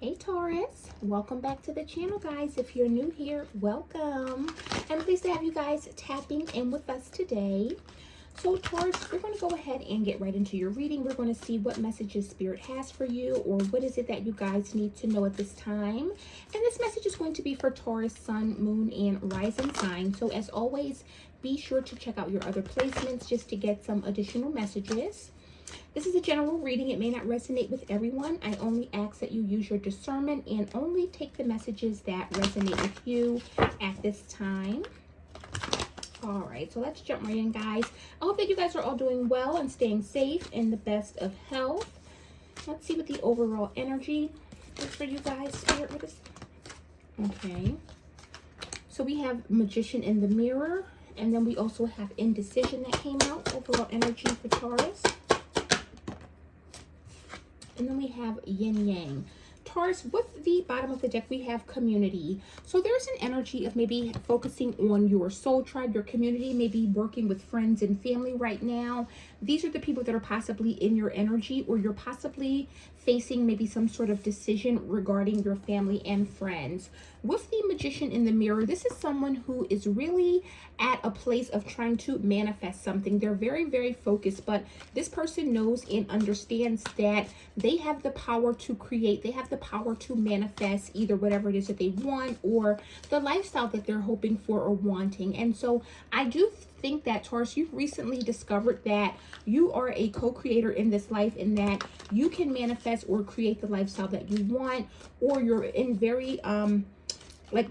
Hey Taurus, welcome back to the channel, guys. If you're new here, welcome. I'm pleased to have you guys tapping in with us today. So Taurus, we're going to go ahead and get right into your reading. We're going to see what messages Spirit has for you, or what is it that you guys need to know at this time. And this message is going to be for Taurus, Sun, Moon, and Rising sign. So as always, be sure to check out your other placements just to get some additional messages. This is a general reading. It may not resonate with everyone. I only ask that you use your discernment and only take the messages that resonate with you at this time. All right, so let's jump right in, guys. I hope that you guys are all doing well and staying safe in the best of health. Let's see what the overall energy is for you guys. Spirit, what is... Okay. So we have Magician in the Mirror, and then we also have Indecision that came out. Overall energy for Taurus. And then we have Yin Yang. Taurus, with the bottom of the deck, we have community. So there's an energy of maybe focusing on your soul tribe, your community, maybe working with friends and family right now. These are the people that are possibly in your energy, or you're possibly facing maybe some sort of decision regarding your family and friends. With the Magician in the Mirror, this is someone who is really at a place of trying to manifest something. They're very, very focused, but this person knows and understands that they have the power to create. They have the power to manifest either whatever it is that they want or the lifestyle that they're hoping for or wanting. And so I do think that, Taurus, you've recently discovered that you are a co-creator in this life, and that you can manifest or create the lifestyle that you want, or you're in very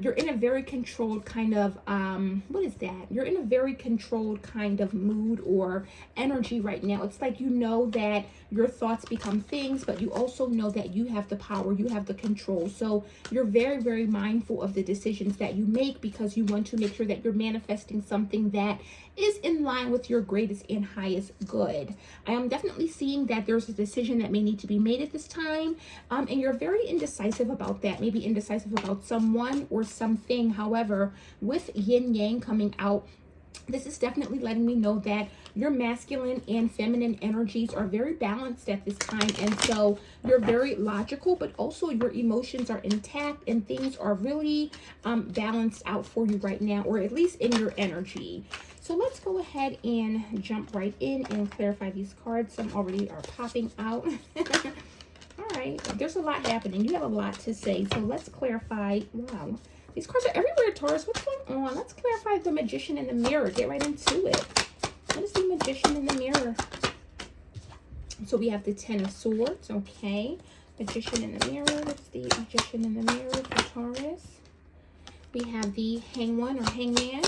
you're in a very controlled kind of what is that? You're in a very controlled kind of mood or energy right now. It's like you know that your thoughts become things, but you also know that you have the power, you have the control. So you're very, very mindful of the decisions that you make, because you want to make sure that you're manifesting something that is in line with your greatest and highest good. I am definitely seeing that there's a decision that may need to be made at this time, and you're very indecisive about that, maybe indecisive about someone or something. However, with Yin Yang coming out, this is definitely letting me know that your masculine and feminine energies are very balanced at this time. And so you're very logical, but also your emotions are intact and things are really balanced out for you right now, or at least in your energy. So let's go ahead and jump right in and clarify these cards. Some already are popping out. All right, there's a lot happening. You have a lot to say. So let's clarify. Wow. These cards are everywhere, Taurus. What's going on? Let's clarify the Magician in the Mirror. Get right into it. What is the Magician in the Mirror? So we have the Ten of Swords. Okay. Magician in the Mirror. What's the Magician in the Mirror for Taurus? We have the Hangman or Hangman.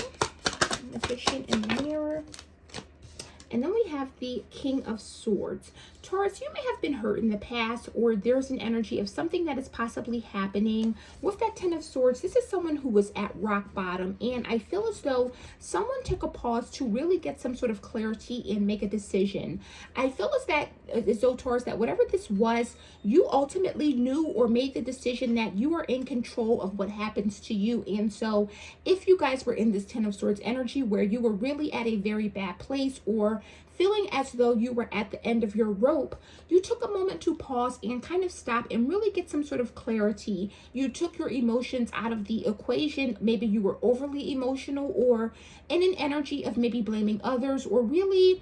Magician in the Mirror. And then we have the King of Swords. Taurus, you may have been hurt in the past, or there's an energy of something that is possibly happening. With that Ten of Swords, this is someone who was at rock bottom, and I feel as though someone took a pause to really get some sort of clarity and make a decision. I feel as though, Taurus, that whatever this was, you ultimately knew or made the decision that you are in control of what happens to you. And so if you guys were in this Ten of Swords energy where you were really at a very bad place, or feeling as though you were at the end of your rope, you took a moment to pause and kind of stop and really get some sort of clarity. You took your emotions out of the equation. Maybe you were overly emotional, or in an energy of maybe blaming others, or really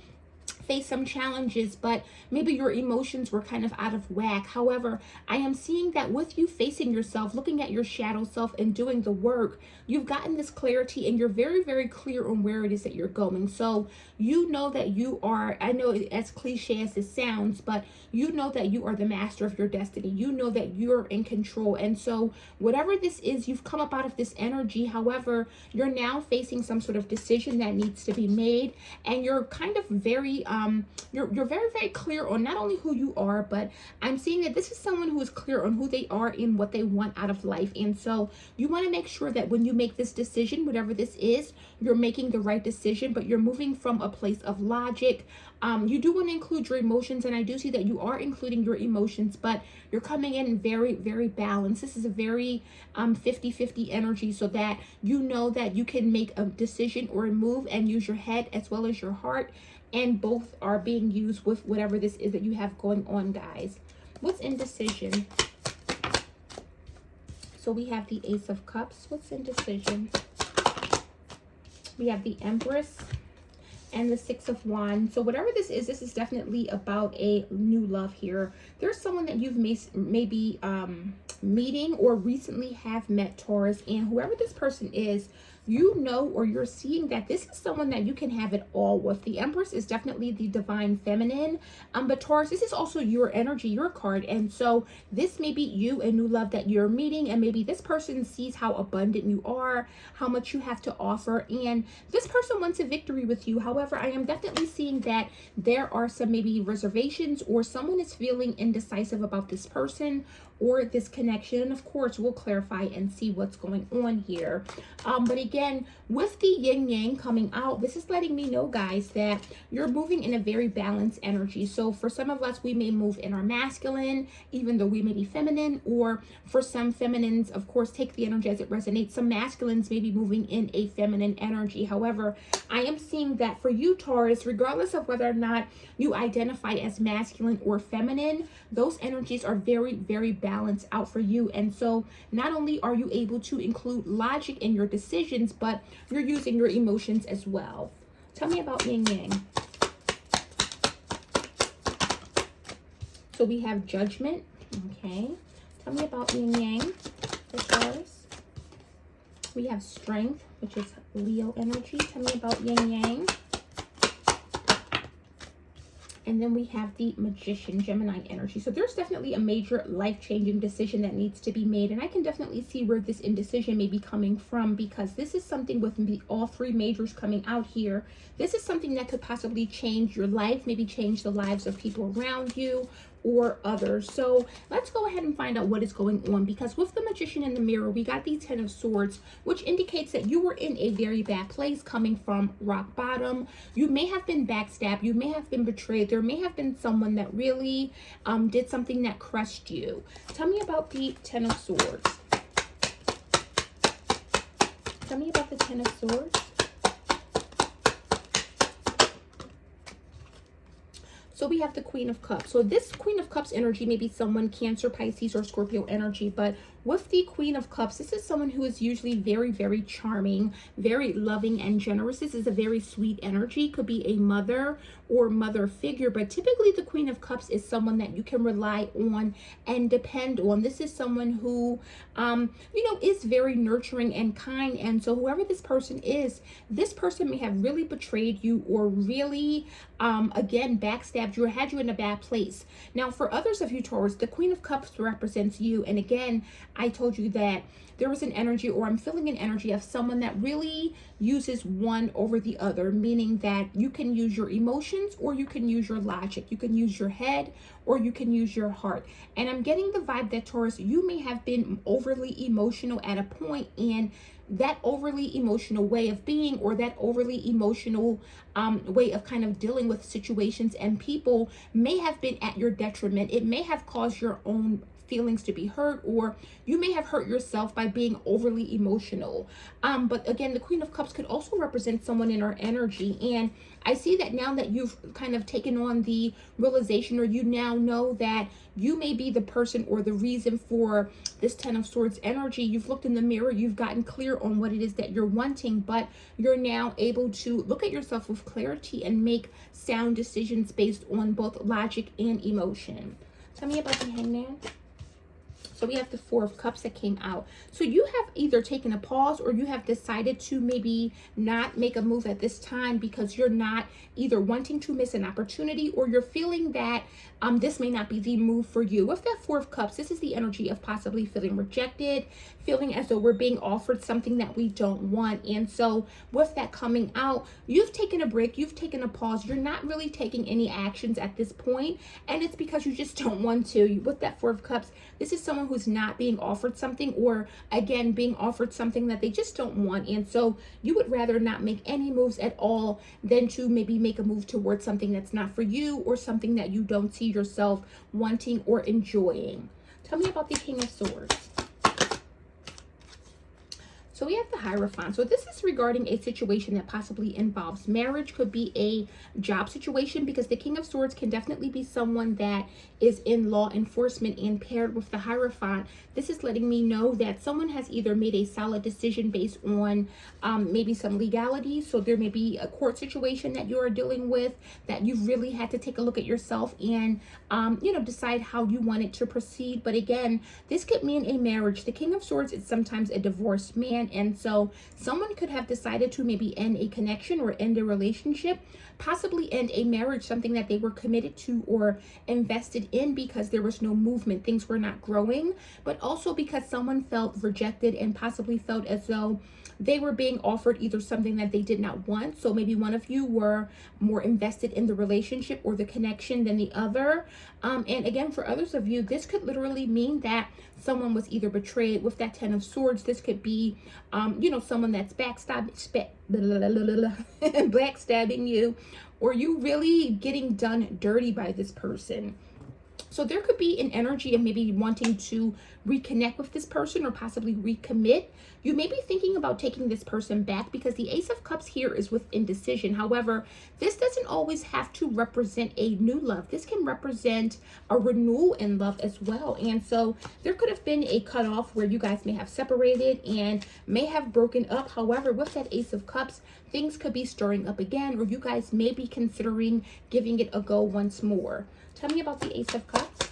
face some challenges, but maybe your emotions were kind of out of whack. However, I am seeing that with you facing yourself, looking at your shadow self and doing the work, you've gotten this clarity, and you're very, very clear on where it is that you're going. So you know that you are, I know as cliche as it sounds, but you know that you are the master of your destiny. You know that you're in control. And so whatever this is, you've come up out of this energy. However, you're now facing some sort of decision that needs to be made, and you're kind of very you're very, very clear on not only who you are, but I'm seeing that this is someone who is clear on who they are and what they want out of life. And so you want to make sure that when you make this decision, whatever this is, you're making the right decision, but you're moving from a place of logic. You do want to include your emotions, and I do see that you are including your emotions, but you're coming in very, very balanced. This is a very 50-50 energy, so that you know that you can make a decision or a move and use your head as well as your heart, and both are being used with whatever this is that you have going on, guys. What's indecision? So we have the Ace of Cups. What's indecision? We have the Empress and the Six of Wands. So whatever this is definitely about a new love here. There's someone that you've maybe meeting or recently have met, Taurus, and whoever this person is, you know, or you're seeing that this is someone that you can have it all with. The Empress is definitely the divine feminine, but Taurus, this is also your energy, your card, and so this may be you, a new love that you're meeting, and maybe this person sees how abundant you are, how much you have to offer, and this person wants a victory with you. However, I am definitely seeing that there are some maybe reservations, or someone is feeling indecisive about this person or this connection, and of course we'll clarify and see what's going on here. But again, with the yin yang coming out, this is letting me know, guys, that you're moving in a very balanced energy. So for some of us, we may move in our masculine, even though we may be feminine, or for some feminines, of course, take the energy as it resonates. Some masculines may be moving in a feminine energy. However, I am seeing that for you, Taurus, regardless of whether or not you identify as masculine or feminine, those energies are very, very balanced out for you. And so not only are you able to include logic in your decisions, but you're using your emotions as well. Tell me about yin yang. So we have judgment. Okay. Tell me about yin yang for Taurus. We have strength, which is Leo energy. Tell me about yin yang. And then we have the Magician, Gemini energy. So there's definitely a major life-changing decision that needs to be made. And I can definitely see where this indecision may be coming from, because this is something with all three majors coming out here. This is something that could possibly change your life, maybe change the lives of people around you or others. So let's go ahead and find out what is going on, because with the Magician in the mirror, we got the Ten of Swords, which indicates that you were in a very bad place, coming from rock bottom. You may have been backstabbed, you may have been betrayed, there may have been someone that really did something that crushed you. Tell me about the Ten of Swords. Tell me about the Ten of Swords. So we have the Queen of Cups. So this Queen of Cups energy may be someone Cancer, Pisces, or Scorpio energy. But with the Queen of Cups, this is someone who is usually very, very charming, very loving and generous. This is a very sweet energy. Could be a mother or mother figure. But typically the Queen of Cups is someone that you can rely on and depend on. This is someone who, you know, is very nurturing and kind. And so whoever this person is, this person may have really betrayed you or really, again, backstabbed you or had you in a bad place. Now, for others of you, Taurus, the Queen of Cups represents you. And again, I told you that there was an energy, or I'm feeling an energy of someone that really uses one over the other, meaning that you can use your emotions or you can use your logic. You can use your head or you can use your heart. And I'm getting the vibe that, Taurus, you may have been overly emotional at a point, and that overly emotional way of being, or that overly emotional way of kind of dealing with situations and people, may have been at your detriment. It may have caused your own feelings to be hurt, or you may have hurt yourself by being overly emotional. But again, the Queen of Cups could also represent someone in our energy. And I see that now that you've kind of taken on the realization, or you now know that you may be the person or the reason for this Ten of Swords energy. You've looked in the mirror, you've gotten clear on what it is that you're wanting, but you're now able to look at yourself with clarity and make sound decisions based on both logic and emotion. Tell me about the Hangman. So we have the Four of Cups that came out. So you have either taken a pause, or you have decided to maybe not make a move at this time because you're not either wanting to miss an opportunity, or you're feeling that this may not be the move for you. With that Four of Cups, this is the energy of possibly feeling rejected, feeling as though we're being offered something that we don't want. And so with that coming out, you've taken a break, you've taken a pause, you're not really taking any actions at this point, and it's because you just don't want to. With that Four of Cups, this is someone who's not being offered something, or again, being offered something that they just don't want. And so you would rather not make any moves at all than to maybe make a move towards something that's not for you, or something that you don't see yourself wanting or enjoying. Tell me about the King of Swords. So we have the Hierophant. So this is regarding a situation that possibly involves marriage. Could be a job situation, because the King of Swords can definitely be someone that is in law enforcement, and paired with the Hierophant, this is letting me know that someone has either made a solid decision based on maybe some legality. So there may be a court situation that you are dealing with that you've really had to take a look at yourself and, decide how you want it to proceed. But again, this could mean a marriage. The King of Swords is sometimes a divorced man. And so someone could have decided to maybe end a connection or end a relationship, possibly end a marriage, something that they were committed to or invested in, because there was no movement, things were not growing, but also because someone felt rejected and possibly felt as though they were being offered either something that they did not want. So maybe one of you were more invested in the relationship or the connection than the other. And again, for others of you, this could literally mean that someone was either betrayed. With that Ten of Swords, this could be, someone that's backstabbing you, or you really getting done dirty by this person. So there could be an energy of maybe wanting to reconnect with this person or possibly recommit. You may be thinking about taking this person back, because the Ace of Cups here is with indecision. However, this doesn't always have to represent a new love. This can represent a renewal in love as well. And so there could have been a cutoff where you guys may have separated and may have broken up. However, with that Ace of Cups, things could be stirring up again, or you guys may be considering giving it a go once more. Tell me about the Ace of Cups.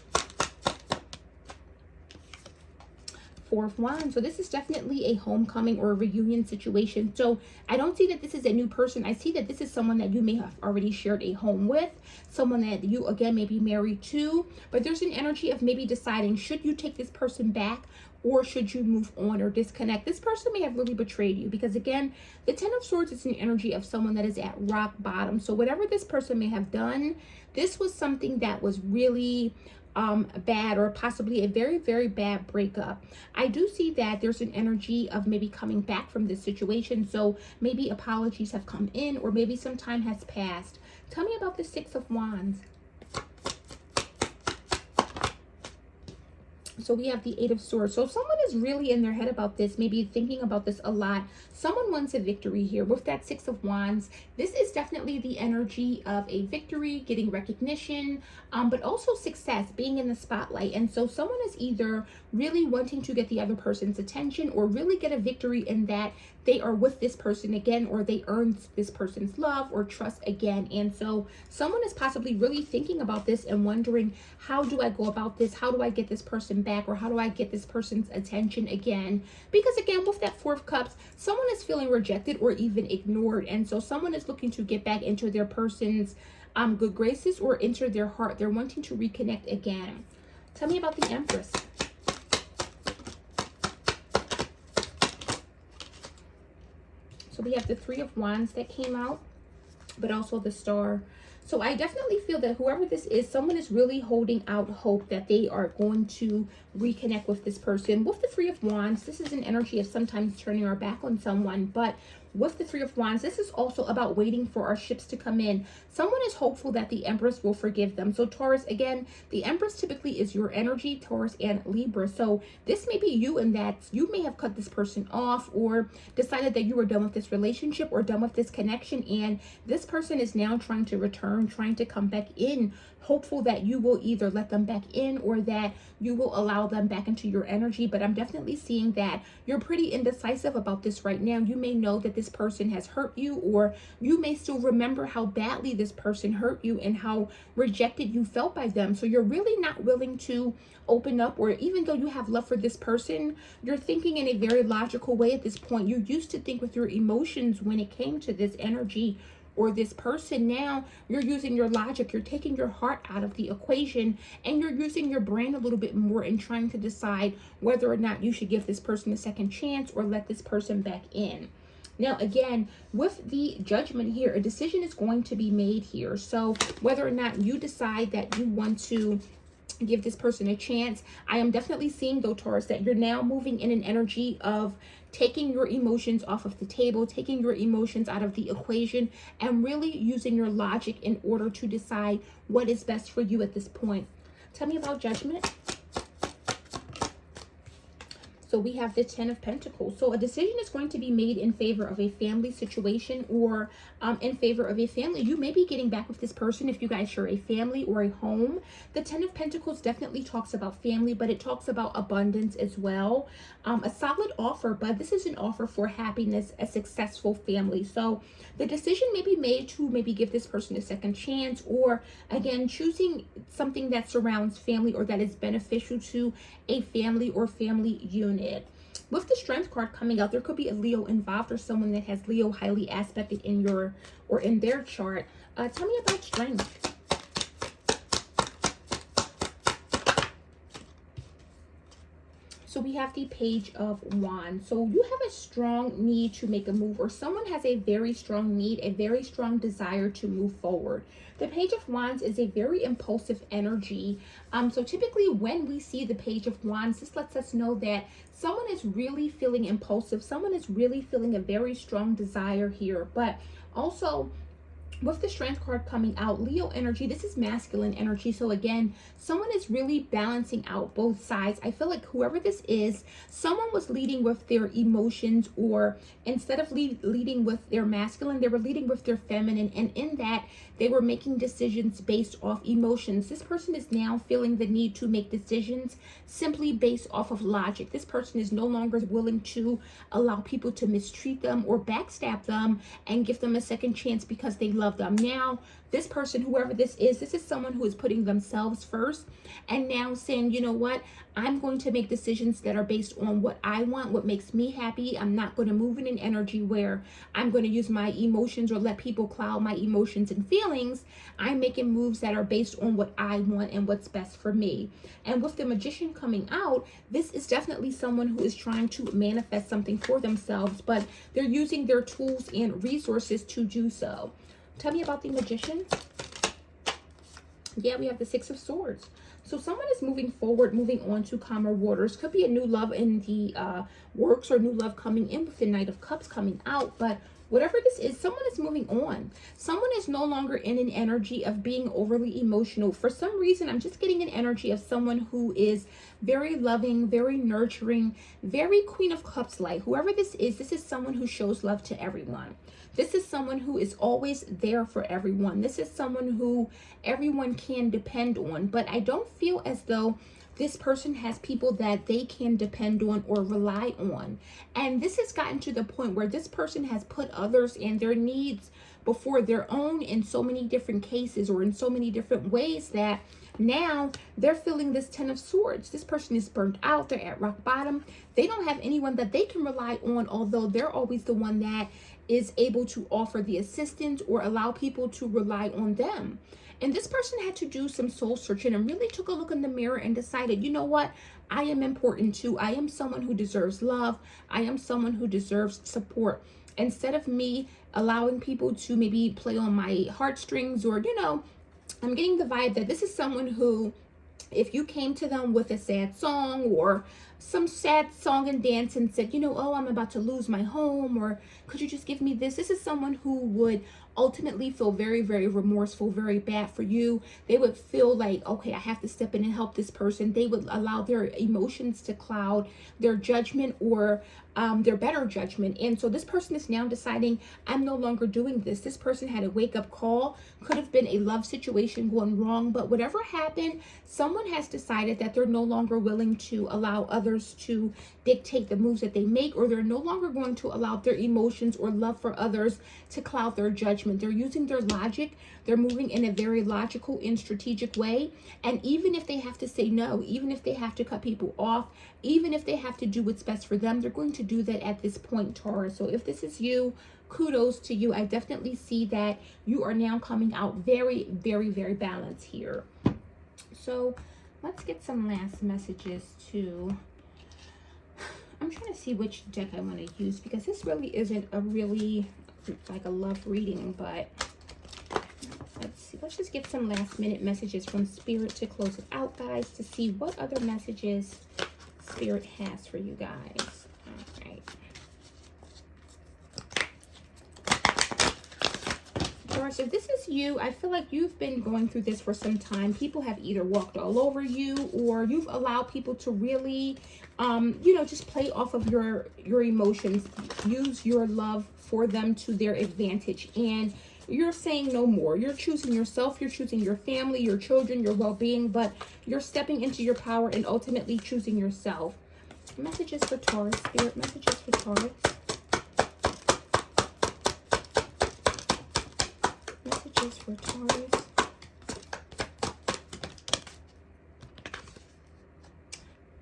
Four of Wands. So this is definitely a homecoming or a reunion situation. So I don't see that this is a new person. I see that this is someone that you may have already shared a home with, someone that you again may be married to, but there's an energy of maybe deciding, should you take this person back or should you move on or disconnect? This person may have really betrayed you, because again, the Ten of Swords is an energy of someone that is at rock bottom. So whatever this person may have done, this was something that was really bad, or possibly a very, very bad breakup. I do see that there's an energy of maybe coming back from this situation. So maybe apologies have come in, or maybe some time has passed. Tell me about the Six of Wands. So we have the Eight of Swords. So someone is really in their head about this, maybe thinking about this a lot. Someone wants a victory here. With that Six of Wands, this is definitely the energy of a victory, getting recognition, but also success, being in the spotlight. And so someone is either really wanting to get the other person's attention, or really get a victory in that they are with this person again, or they earned this person's love or trust again. And so someone is possibly really thinking about this and wondering, how do I go about this? How do I get this person back? Or how do I get this person's attention again? Because again, with that Four of Cups, someone is feeling rejected or even ignored. And so someone is looking to get back into their person's good graces or into their heart. They're wanting to reconnect again. Tell me about the Empress. So we have the Three of Wands that came out, but also the Star. So I definitely feel that whoever this is, someone is really holding out hope that they are going to reconnect with this person. With the Three of Wands, this is an energy of sometimes turning our back on someone, but with the Three of Wands, this is also about waiting for our ships to come in. Someone is hopeful that the Empress will forgive them. So Taurus, again, the Empress typically is your energy, Taurus and Libra. So this may be you, in that you may have cut this person off or decided that you were done with this relationship or done with this connection. And this person is now trying to return, trying to come back in, hopeful that you will either let them back in or that you will allow them back into your energy. But I'm definitely seeing that you're pretty indecisive about this right now. You may know that this person has hurt you, or you may still remember how badly this person hurt you and how rejected you felt by them. So you're really not willing to open up, or even though you have love for this person, you're thinking in a very logical way at this point. You used to think with your emotions when it came to this energy or this person. Now you're using your logic, you're taking your heart out of the equation, and you're using your brain a little bit more and trying to decide whether or not you should give this person a second chance or let this person back in. Now, again, with the Judgment here, a decision is going to be made here. So whether or not you decide that you want to give this person a chance, I am definitely seeing, though, Taurus, that you're now moving in an energy of taking your emotions off of the table, taking your emotions out of the equation, and really using your logic in order to decide what is best for you at this point. Tell me about Judgment. So we have the 10 of Pentacles. So a decision is going to be made in favor of a family situation, or in favor of a family. You may be getting back with this person if you guys share a family or a home. The 10 of Pentacles definitely talks about family, but it talks about abundance as well. A solid offer, but this is an offer for happiness, a successful family. So the decision may be made to maybe give this person a second chance, or again, choosing something that surrounds family or that is beneficial to a family or family unit. With the Strength card coming out, there could be a Leo involved, or someone that has Leo highly aspected in your or in their chart. Tell me about Strength. So we have the Page of Wands. So you have a strong need to make a move, or someone has a very strong need, a very strong desire to move forward. The Page of Wands is a very impulsive energy. So typically when we see the Page of Wands, this lets us know that someone is really feeling impulsive. Someone is really feeling a very strong desire here. But also, with the Strength card coming out, Leo energy, this is masculine energy. So again, someone is really balancing out both sides. I feel like whoever this is, someone was leading with their emotions, or instead of leading with their masculine, they were leading with their feminine. And in that, they were making decisions based off emotions. This person is now feeling the need to make decisions simply based off of logic. This person is no longer willing to allow people to mistreat them or backstab them and give them a second chance because they love them. Now, this person, whoever this is someone who is putting themselves first and now saying, you know what, I'm going to make decisions that are based on what I want, what makes me happy. I'm not going to move in an energy where I'm going to use my emotions or let people cloud my emotions and feelings. I'm making moves that are based on what I want and what's best for me. And with the Magician coming out, this is definitely someone who is trying to manifest something for themselves, but they're using their tools and resources to do so. Tell me about the Magician. Yeah, we have the Six of Swords. So someone is moving forward, moving on to calmer waters. Could be a new love in the works, or new love coming in with the Knight of Cups coming out. But whatever this is, someone is moving on. Someone is no longer in an energy of being overly emotional. For some reason, I'm just getting an energy of someone who is very loving, very nurturing, very Queen of Cups like. Whoever this is someone who shows love to everyone. This is someone who is always there for everyone. This is someone who everyone can depend on. But I don't feel as though this person has people that they can depend on or rely on. And this has gotten to the point where this person has put others and their needs before their own in so many different cases, or in so many different ways, that now they're feeling this Ten of Swords. This person is burnt out. They're at rock bottom. They don't have anyone that they can rely on, although they're always the one that is able to offer the assistance or allow people to rely on them. And this person had to do some soul searching and really took a look in the mirror and decided, you know what? I am important too. I am someone who deserves love. I am someone who deserves support. Instead of me allowing people to maybe play on my heartstrings, or, you know, I'm getting the vibe that this is someone who, if you came to them with a sad song or some sad song and dance and said, you know, oh, I'm about to lose my home, or could you just give me this? This is someone who would ultimately feel very, very remorseful, very bad for you. They would feel like, okay, I have to step in and help this person. They would allow their emotions to cloud their judgment, or their better judgment. And so this person is now deciding, I'm no longer doing this. This person had a wake-up call. Could have been a love situation going wrong, but whatever happened, someone has decided that they're no longer willing to allow others to dictate the moves that they make, or they're no longer going to allow their emotions or love for others to cloud their judgment. They're using their logic. They're moving in a very logical and strategic way. And even if they have to say no, even if they have to cut people off, even if they have to do what's best for them, they're going to do that at this point, Taurus. So if this is you, kudos to you. I definitely see that you are now coming out very, very, very balanced here. So let's get some last messages to... I'm trying to see which deck I want to use, because this really isn't a really like a love reading, but let's see. Let's just get some last minute messages from Spirit to close it out, guys, to see what other messages Spirit has for you guys. All right. Taurus, if this is you, I feel like you've been going through this for some time. People have either walked all over you, or you've allowed people to really, you know, just play off of your emotions, use your love for them to their advantage. And you're saying no more. You're choosing yourself. You're choosing your family, your children, your well-being, but you're stepping into your power and ultimately choosing yourself. Messages for Taurus, Spirit, messages for Taurus. Messages for Taurus.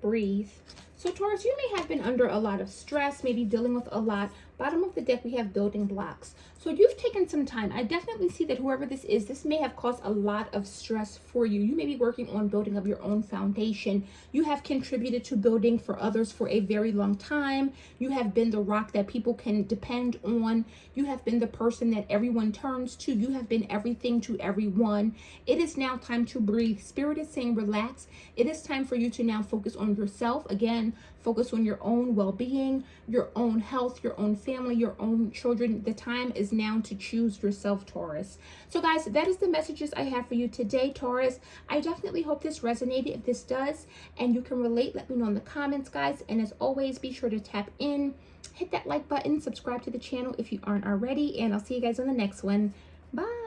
Breathe. So Taurus, you may have been under a lot of stress, maybe dealing with a lot. Bottom of the deck, we have building blocks. So you've taken some time. I definitely see that whoever this is, this may have caused a lot of stress for you. You may be working on building up your own foundation. You have contributed to building for others for a very long time. You have been the rock that people can depend on. You have been the person that everyone turns to. You have been everything to everyone. It is now time to breathe. Spirit is saying relax. It is time for you to now focus on yourself. Again, focus on your own well-being, your own health, your own family, your own children. The time is now to choose yourself, Taurus. So guys, that is the messages I have for you today, Taurus. I definitely hope this resonated. If this does and you can relate, let me know in the comments, guys. And as always, be sure to tap in, hit that like button, subscribe to the channel if you aren't already, and I'll see you guys on the next one. Bye.